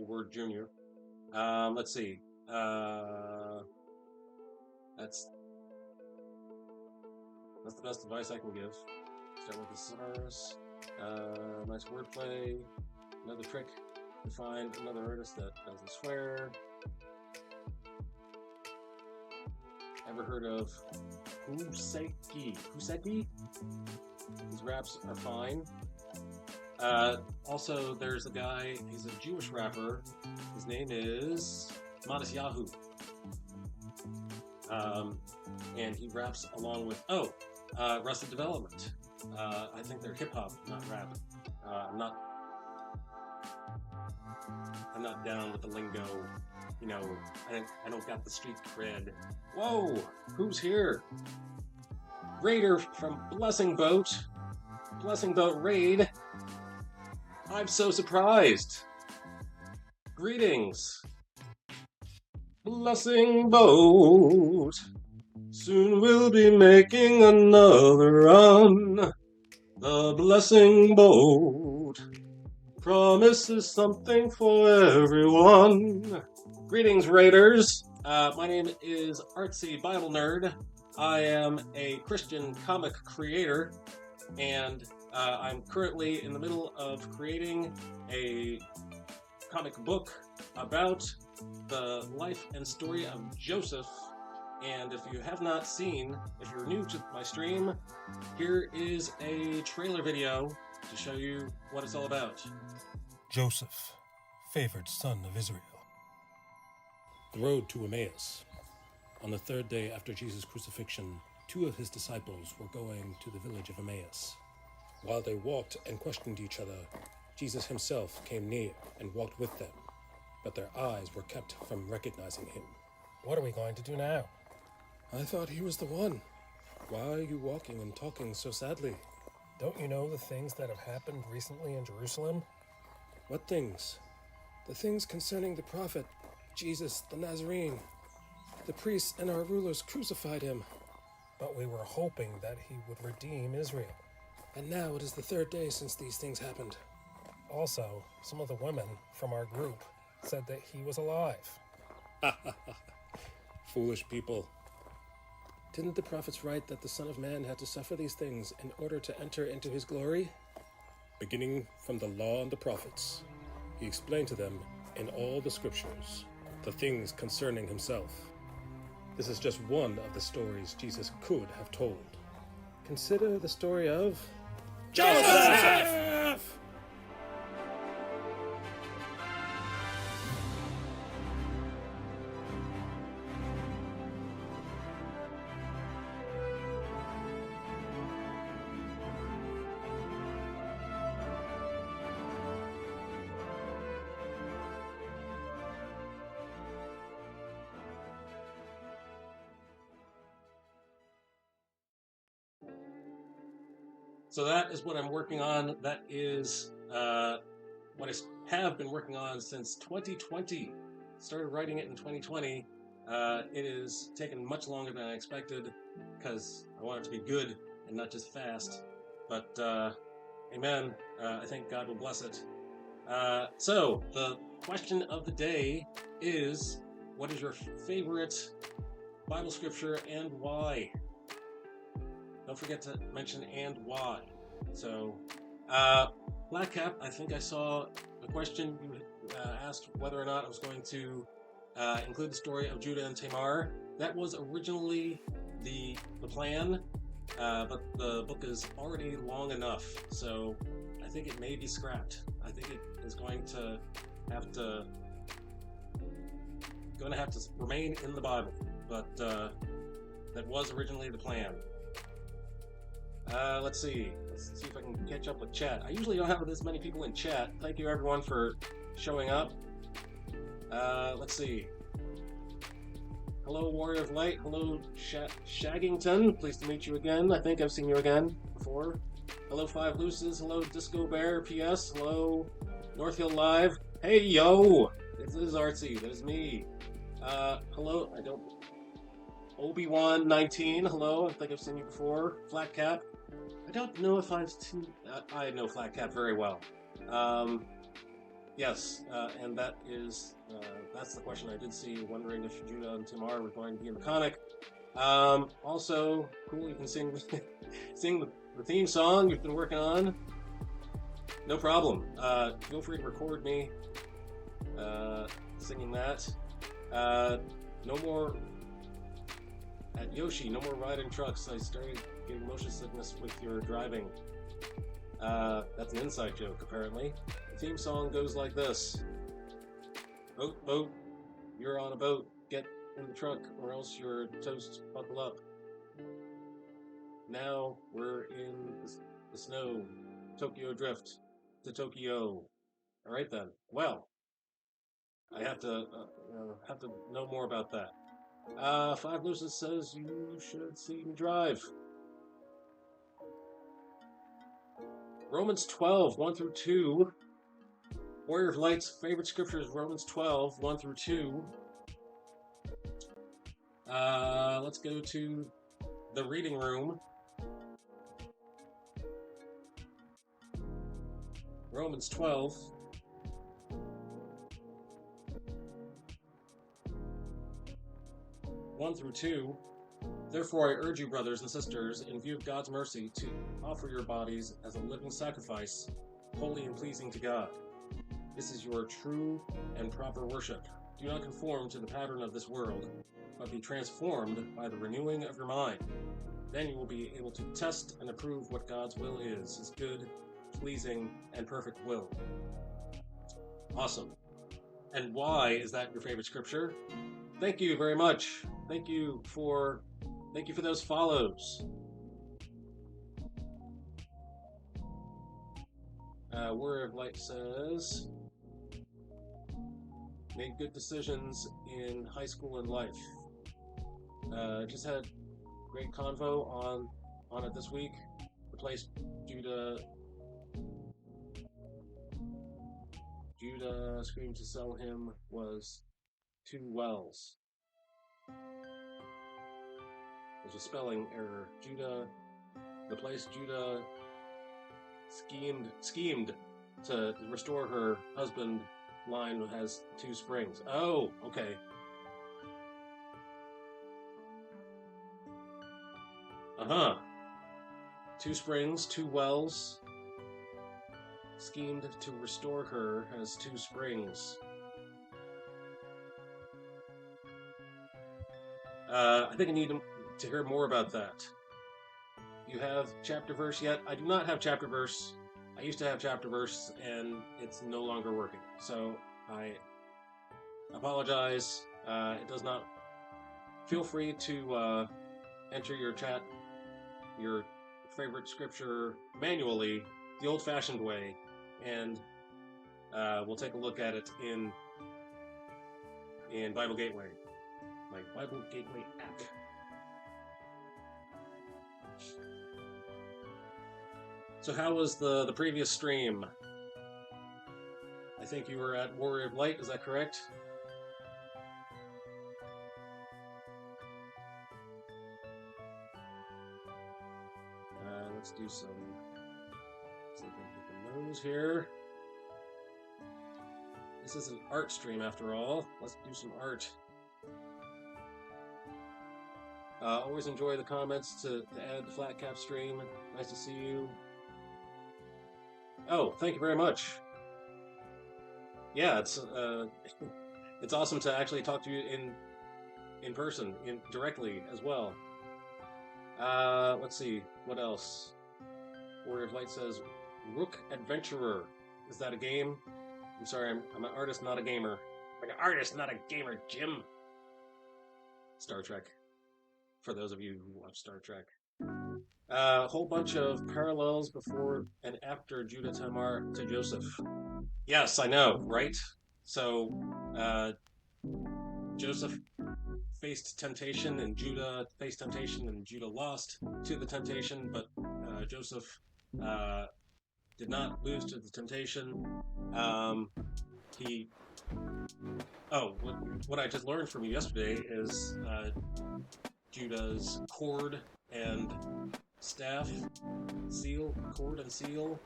word junior. Let's see. That's the best advice I can give. Start with the stars. Nice wordplay. Another trick to find another artist that doesn't swear. Ever heard of Kuseki? His raps are fine. Also, there's a guy, he's a Jewish rapper. His name is Modest Yahoo. And he raps along with, Arrested Development. I think they're hip-hop, not rap. I'm not down with the lingo. You know, I don't got the street cred. Whoa! Who's here? Raider from BlessingBoat. BlessingBoat Raid. I'm so surprised. Greetings. BlessingBoat. Soon we'll be making another run. The BlessingBoat promises something for everyone. Greetings, Raiders. My name is Artsy Bible Nerd. I am a Christian comic creator, and I'm currently in the middle of creating a comic book about the life and story of Joseph. And if you have not seen, if you're new to my stream, here is a trailer video to show you what it's all about. Joseph, favored son of Israel. The road to Emmaus. On the third day after Jesus' crucifixion, 2 of his disciples were going to the village of Emmaus. While they walked and questioned each other, Jesus himself came near and walked with them, but their eyes were kept from recognizing him. What are we going to do now? I thought he was the one. Why are you walking and talking so sadly? Don't you know the things that have happened recently in Jerusalem? What things? The things concerning the prophet, Jesus the Nazarene. The priests and our rulers crucified him. But we were hoping that he would redeem Israel. And now it is the 3rd day since these things happened. Also, some of the women from our group said that he was alive. Foolish people. Didn't the prophets write that the Son of Man had to suffer these things in order to enter into his glory? Beginning from the law and the prophets, he explained to them in all the scriptures the things concerning himself. This is just one of the stories Jesus could have told. Consider the story of Joseph! So that is what I'm working on. That is what I have been working on since 2020. Started writing it in 2020. It has taken much longer than I expected because I want it to be good and not just fast. But amen. I think God will bless it. So the question of the day is, what is your favorite Bible scripture and why? Don't forget to mention and why. So, Black Cap, I think I saw a question you asked whether or not I was going to include the story of Judah and Tamar. That was originally the plan, but the book is already long enough, so I think it may be scrapped. I think it is going to have to remain in the Bible, but that was originally the plan. Let's see if I can catch up with chat. I usually don't have this many people in chat. Thank you everyone for showing up. Let's see. Hello, Warrior of Light. Hello, Shaggington. Pleased to meet you again. I think I've seen you again before. Hello, Five Luces. Hello, Disco Bear. PS. Hello, North Hill Live. Hey, yo! This is Artsy. That is me. Hello. Obi-Wan 19. Hello. I think I've seen you before. Flat Cap. I don't know if I know Flat Cap very well. Yes, and that's the question I did see, wondering if Judah and Tamar were going to be in the comic. Also, cool, you can sing the theme song you've been working on. No problem. Feel free to record me singing that. No more at Yoshi, no more riding trucks. I started getting motion sickness with your driving. That's an inside joke, apparently. The theme song goes like this. Boat, boat, you're on a boat. Get in the truck or else you're toast. Buckle up. Now we're in the snow. Tokyo Drift to Tokyo. All right then. Well, I have to know more about that. Five Lucis says you should see me drive. Romans 12, 1 through 2. Warrior of Light's favorite scripture is Romans 12, 1 through 2. Let's go to the reading room. Romans 12. One through 2. Therefore, I urge you, brothers and sisters, in view of God's mercy, to offer your bodies as a living sacrifice, holy and pleasing to God. This is your true and proper worship. Do not conform to the pattern of this world, but be transformed by the renewing of your mind. Then you will be able to test and approve what God's will is, his good, pleasing, and perfect will. Awesome. And why is that your favorite scripture? Thank you very much. Thank you for those follows. Warrior of Light says, made good decisions in high school and life. Just had great convo on it this week. The place Judah screamed to sell him was two wells. There's a spelling error. The place Judah schemed to restore her husband line has two springs. Oh, okay. Two springs, two wells. Schemed to restore her has two springs. I think I need to hear more about that. You have chapter verse yet? I do not have chapter verse. I used to have chapter verse, and it's no longer working. So I apologize. It does not. Feel free to enter your chat, your favorite scripture manually, the old-fashioned way, and we'll take a look at it in Bible Gateway, my Bible Gateway app. So how was the previous stream? I think you were at Warrior of Light, is that correct? Let's do some nose here. This is an art stream after all. Let's do some art. Always enjoy the comments to add the flat cap stream. Nice to see you. Oh, thank you very much. Yeah, it's awesome to actually talk to you in person, directly as well. Let's see, what else? Warrior of Light says, Rook Adventurer. Is that a game? I'm sorry, I'm an artist, not a gamer. I'm an artist, not a gamer, Jim. Star Trek. For those of you who watch Star Trek. A whole bunch of parallels before and after Judah Tamar to Joseph. Yes, I know, right? So, Joseph faced temptation and Judah faced temptation and Judah lost to the temptation, but Joseph did not lose to the temptation. What I just learned from you yesterday is Judah's cord and staff, seal, cord and seal,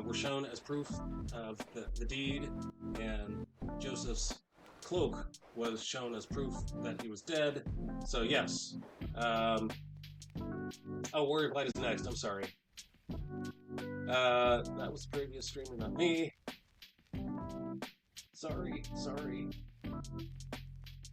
were shown as proof of the deed, and Joseph's cloak was shown as proof that he was dead. So yes. Warrior Blight is next. I'm sorry. That was the previous streamer, not me. Sorry.